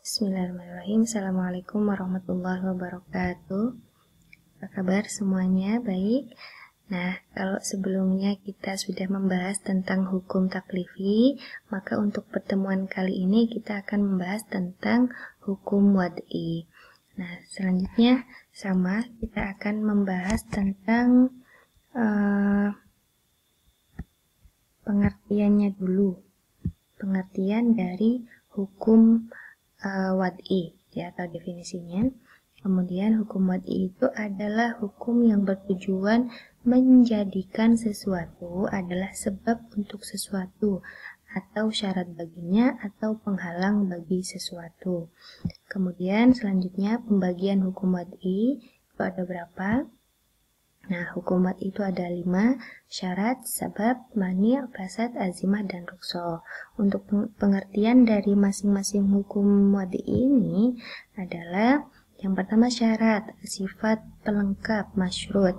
Bismillahirrahmanirrahim. Assalamualaikum warahmatullahi wabarakatuh. Apa kabar semuanya? Baik. Nah, kalau sebelumnya kita sudah membahas tentang hukum taklifi, maka untuk pertemuan kali ini kita akan membahas tentang hukum wad'i. Nah, selanjutnya sama, kita akan membahas tentang pengertiannya dulu. Pengertian dari hukum wad'i, ya, atau definisinya. Kemudian hukum wad'i itu adalah hukum yang bertujuan menjadikan sesuatu adalah sebab untuk sesuatu, atau syarat baginya, atau penghalang bagi sesuatu. Kemudian selanjutnya pembagian hukum wad'i itu ada berapa? Nah, hukum wad'i itu ada 5, syarat, sabab, mani', fasad, azimah, dan rukso. Untuk pengertian dari masing-masing hukum wad'i ini adalah yang pertama syarat, sifat pelengkap, masyrut,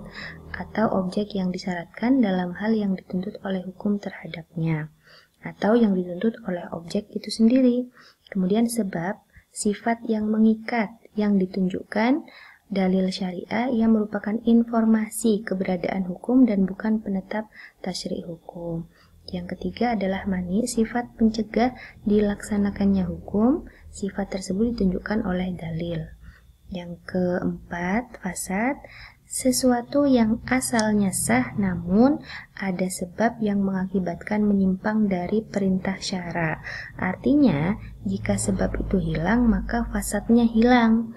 atau objek yang disyaratkan dalam hal yang dituntut oleh hukum terhadapnya, atau yang dituntut oleh objek itu sendiri. Kemudian sebab, sifat yang mengikat, yang ditunjukkan dalil syariah yang merupakan informasi keberadaan hukum dan bukan penetap tasyri' hukum. Yang ketiga adalah mani, sifat pencegah dilaksanakannya hukum, sifat tersebut ditunjukkan oleh dalil. Yang keempat, fasad, sesuatu yang asalnya sah namun ada sebab yang mengakibatkan menyimpang dari perintah syara. Artinya, jika sebab itu hilang maka fasadnya hilang.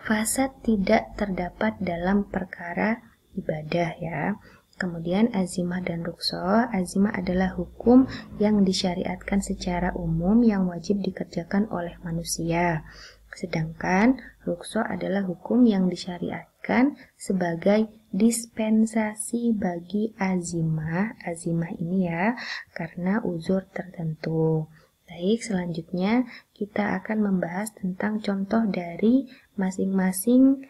Fasad tidak terdapat dalam perkara ibadah, ya. Kemudian azimah dan rukso. Azimah adalah hukum yang disyariatkan secara umum yang wajib dikerjakan oleh manusia. Sedangkan rukso adalah hukum yang disyariatkan sebagai dispensasi bagi azimah. Azimah ini ya, karena uzur tertentu. Baik, selanjutnya kita akan membahas tentang contoh dari masing-masing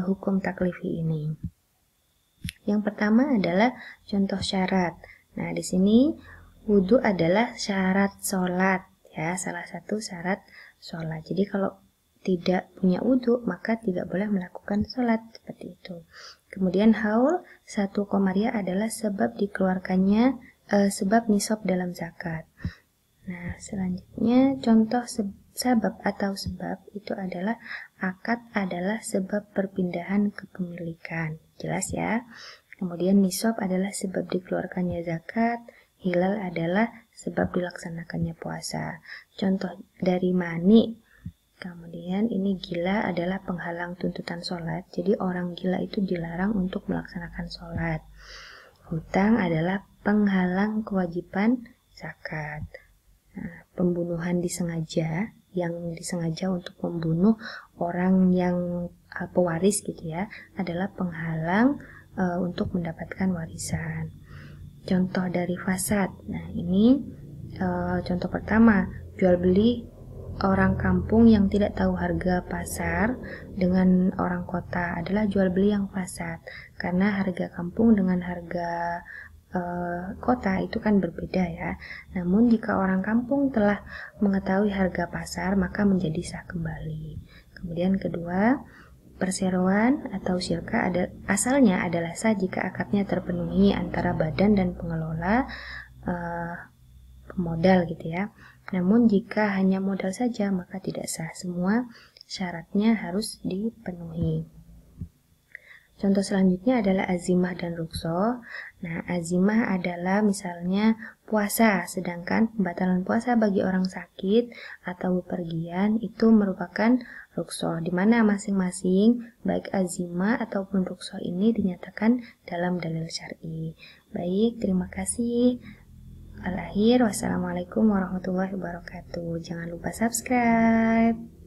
hukum taklifi ini. Yang pertama adalah contoh syarat. Nah, di sini wudu adalah syarat sholat, ya, salah satu syarat sholat. Jadi kalau tidak punya wudu maka tidak boleh melakukan sholat, seperti itu. Kemudian haul 1 komariah adalah sebab dikeluarkannya sebab nisab dalam zakat. Nah, selanjutnya contoh sabab atau sebab itu adalah akad adalah sebab perpindahan kepemilikan. Jelas ya? Kemudian nisab adalah sebab dikeluarkannya zakat, hilal adalah sebab dilaksanakannya puasa. Contoh dari mani. Kemudian ini gila adalah penghalang tuntutan sholat. Jadi orang gila itu dilarang untuk melaksanakan sholat. Hutang adalah penghalang kewajiban zakat. Nah, pembunuhan disengaja, yang disengaja untuk membunuh orang yang pewaris gitu ya, adalah penghalang untuk mendapatkan warisan. Contoh dari fasad. Nah, ini contoh pertama, jual beli orang kampung yang tidak tahu harga pasar dengan orang kota adalah jual beli yang fasad, karena harga kampung dengan harga kota itu kan berbeda ya. Namun jika orang kampung telah mengetahui harga pasar maka menjadi sah kembali. Kemudian kedua, perseroan atau syirka asalnya adalah sah jika akadnya terpenuhi antara badan dan pengelola pemodal gitu ya. Namun jika hanya modal saja maka tidak sah, semua syaratnya harus dipenuhi. Contoh selanjutnya adalah azimah dan rukso. Nah, azimah adalah misalnya puasa, sedangkan pembatalan puasa bagi orang sakit atau bepergian itu merupakan rukso, di mana masing-masing baik azimah ataupun rukso ini dinyatakan dalam dalil syar'i. Baik, terima kasih. Al-akhir, wassalamualaikum warahmatullahi wabarakatuh. Jangan lupa subscribe.